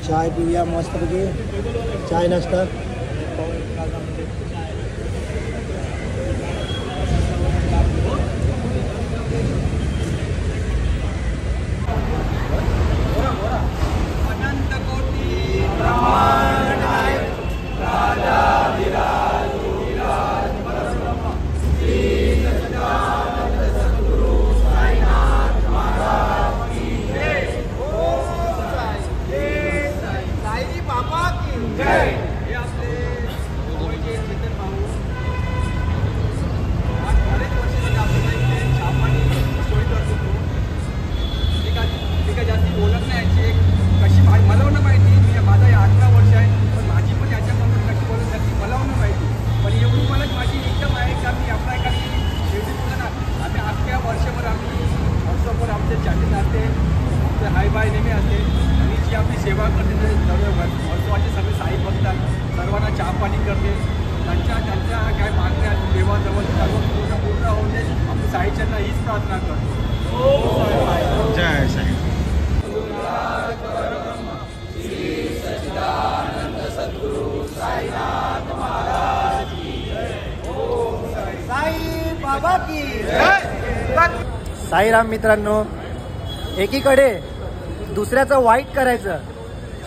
चाय पिऊया मस्तपैकी, चाय नाश्ता. साईराम मित्रांनो, एकीकडे दुसऱ्याचं वाईट करायचं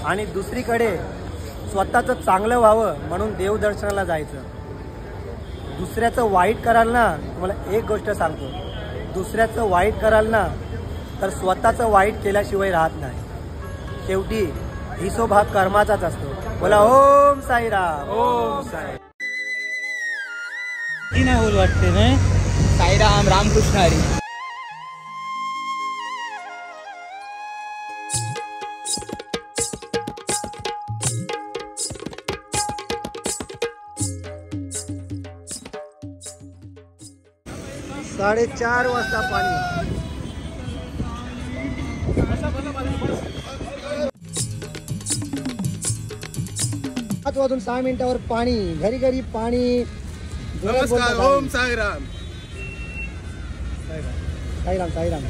आणि दुसरीकडे स्वतःचं चांगलं व्हावं म्हणून देवदर्शनाला जायचं. दुसऱ्याचं वाईट कराल ना, तुम्हाला एक गोष्ट सांगतो, दुसऱ्याचं वाईट कराल ना तर स्वतःचं वाईट केल्याशिवाय राहत नाही. शेवटी हिशोब हा कर्माचाच असतो. बोला ओम साईराम. ओम साई. ती नाही बोल वाटते ना. साईराम, रामकृष्ण हरी. साडेचार वाजता पाणी. 5:06 पाणी. घरी घरी पाणी. नमस्कार. ओम साईराम. साईराम साईराम.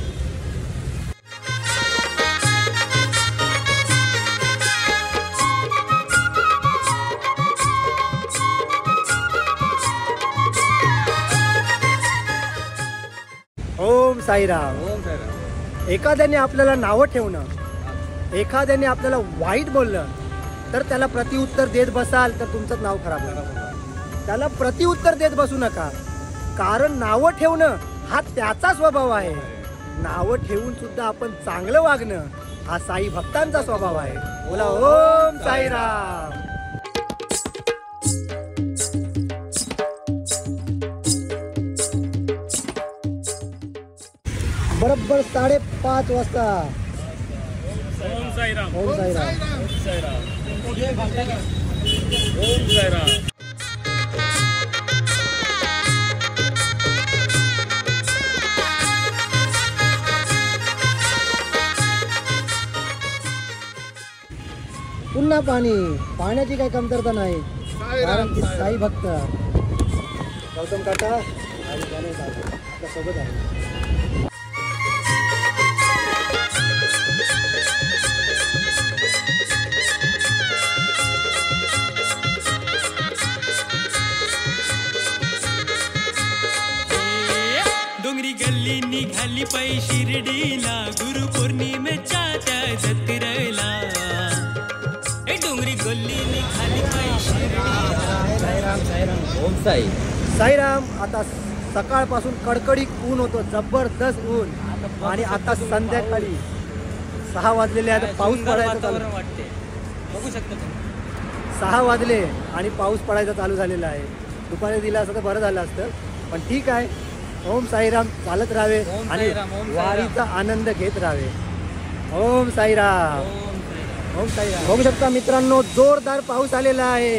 ओम साईराम. ओम साईराम. एखाद्याने आपल्याला नावं ठेवणं, एखाद्याने आपल्याला वाईट बोललं तर त्याला प्रतिउत्तर देत बसाल तर तुमचं नाव खराब होईल. त्याला प्रतिउत्तर देत बसू नका, कारण नावं ठेवणं हा त्याचा स्वभाव आहे. नावं ठेवून सुद्धा आपण चांगलं वागणं हा साई भक्तांचा स्वभाव आहे. बोला ओम साईराम. बरोबर 5:30 वाजता. ओम साईराम. ओम साईराम. ओम साईराम. ओम साईराम. पुन्हा पाणी. पाण्याची काही कमतरता नाही, कारण की साई भक्त गौतम काका आणि गणेश आपल्या सोबत आहे. डोंगरी गल्ली निघाली पै शिर्डीला, गुरु पौर्णिमेच्या त्या जत्रेला. डोंगरी गल्ली निघाली पै शिर्डीला. साईराम साईराम. ओम साई. साईराम. आता सकाळपासून कडकडीत ऊन होतं, जबरदस्त ऊन, आणि आता संध्याकाळी 6 वाजलेले आहेत. पाऊस पडायचा चालू वाटते, बघू शकता तुम्ही. 6 वाजले आणि पाऊस पडायचा चालू झालेला आहे. दुपारी दिला असतं तर बरं झालं असतं, पण ठीक आहे. ओम साईराम चालत राहावे आणि वारीचा आनंद घेत राहावे. ओम साईराम. ओम साईराम. बघू शकता मित्रांनो, जोरदार पाऊस आलेला आहे.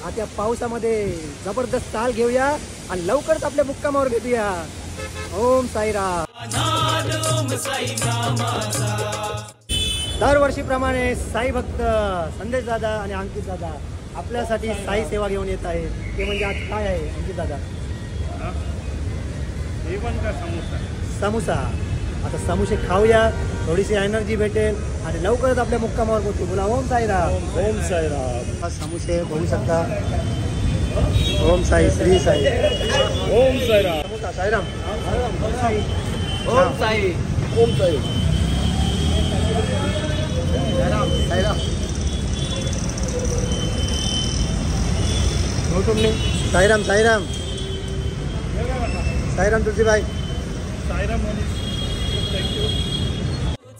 आता या पावसामध्ये जबरदस्त चाल घेऊया आणि लवकरच आपल्या मुक्कामावर भेटूया. ओम साईराम. दरवर्षीप्रमाणे साई भक्त संदेश दादा आणि अंकित दादा आपल्यासाठी साई सेवा घेऊन येत आहे. ते म्हणजे आज काय आहे अंकित दादा? समोसा. समोसा. आता समोसे खाऊया, थोडीशी एनर्जी भेटेल आणि लवकरच आपल्या मुक्कामावर पोहोचू. बोला ओम साईराम. ओम साईराम. हा समोसे बघू शकता. ओम साई, श्री साई. ओम साईराम. साईराम. ओम साई. ओम साई. साईराम. साईराम साईराम साईराम तुलसीबाई. साईराम मनीष. थँक्यू.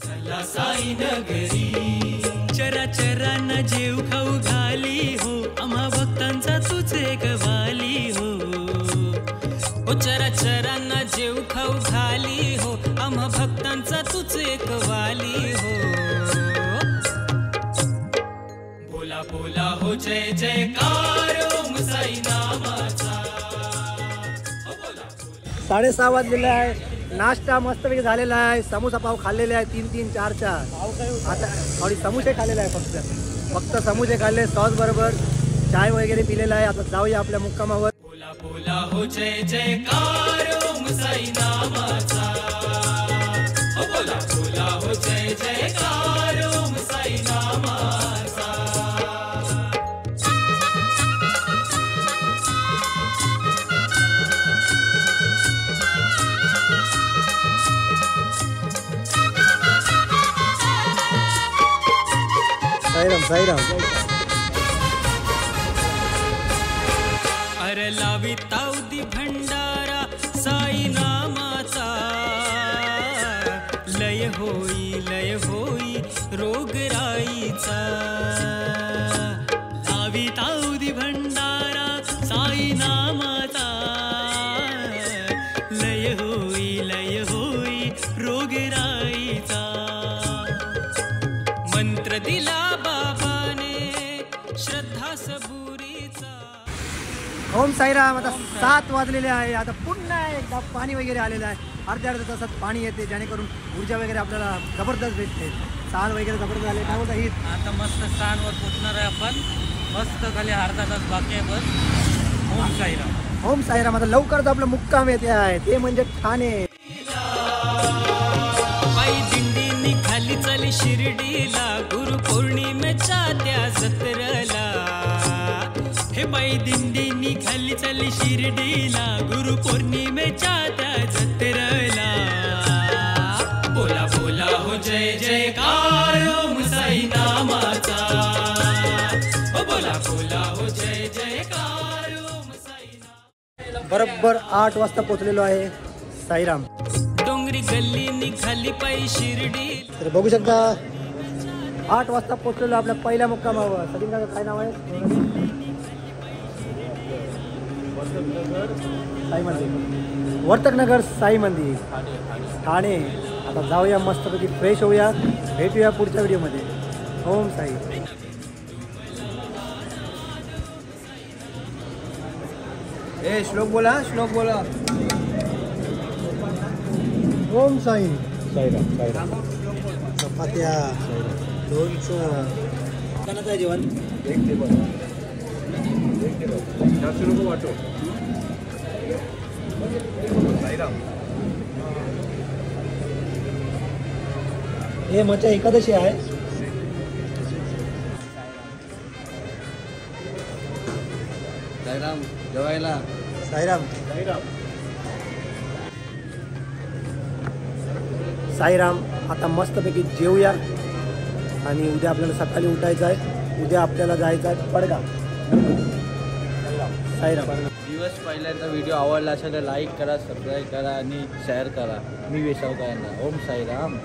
चला साई नगरी चराचरांना जेव खाऊ घाली हो आम्हा भक्तांचा तूच एक वाली हो. ओ चराचरांना जेव खाऊ घाली हो आम्हा भक्तांचा तूच एक वाली हो. बोला बोला हो जय जयकार ओम साई नामाचा. 6:30 वाजलेले आहे. नाश्ता मस्तपैकी झालेला आहे. समोसा पाव खाल्लेले आहे 3-3, 4-4. आता थोडी समोसे खाल्लेले आहे. फक्त समोसे खाल्ले, सॉस बरोबर चाय वगैरे पिलेला आहे. आता जाऊया आपल्या मुक्कामावर. बोला बोला हो जय जयकार ओम साई नामाचा. बोला बोला हो जय जयकार ओम साई नामाचा. साईराम साईराम. अर लावी तावदी भंडारा साई नामाचा. लय होई रोगराईचा. लावी तावदी भंडारा साई नामाचा. लय होई रोगराईचा. मंत्र दिला बाबाने श्रद्धा सबुरीचा. ओम साईराम. आता 7 वाजलेले आहे. आता पुन्हा एकदा पाणी वगैरे आलेलं आहे. अर्ध्या तासात पाणी येते, जेणेकरून ऊर्जा वगैरे आपल्याला जबरदस्त भेटते. साल वगैरे जबरदस्त झाले. काय होतं ही आता मस्त स्थानवर पोचणार आहे आपण. मस्त खाली अर्धा तास बाकी आहे बस. ओम साईराम. ओम साईराम. आता लवकरच आपलं मुक्काम येते आहे, ते म्हणजे ठाणे. पायी दिंडी निघाली चली शिर्डीला गुरु पौर्णिमेच्या त्या जत्रेला. हे पायी दिंडी निघाली चली शिर्डीला गुरु पौर्णिमेच्या त्या जत्रेला. बोला बोला हो जय जयकार ओम साई नामाचा. बोला बोला हो जय जयकार ओम साई नामाचा. बरोबर 8 वाजता पोहोचलेलो आहे साईराम. डोंगरी गल्ली निघाली पायी शिर्डी. तर बघू शकता 8 वाजता पोहोचलेलो आपल्या पहिल्या मुक्कामावर. सचिन काका काय नाव आहे? साई मंदिर. वर्तकनगर साई मंदिर ठाणे. आता जाऊया मस्तपैकी फ्रेश होऊया. भेटूया पुढच्या व्हिडिओमध्ये. ओम साई. श्लोक बोला, श्लोक बोला. ओम साई. साईराम. साईराम. चपात्या, लोणचं. दुकानाचं आहे जेवण. एक टेबल. 400 रुपये वाटो. साईराम. हे मच्छा एकादशी आहे. साईराम जेवायला. साईराम. साईराम. साईराम. आता मस्तपैकी जेवूया आणि उद्या आपल्याला सकाळी उठायचं आहे. उद्या आपल्याला जायचं आहे पडगाव. साईराम. दिवस पहिल्यांदा व्हिडिओ आवडला असेल तर लाईक करा, सबस्क्राईब करा आणि शेअर करा. मी वेसावकर यांना. ओम साईराम.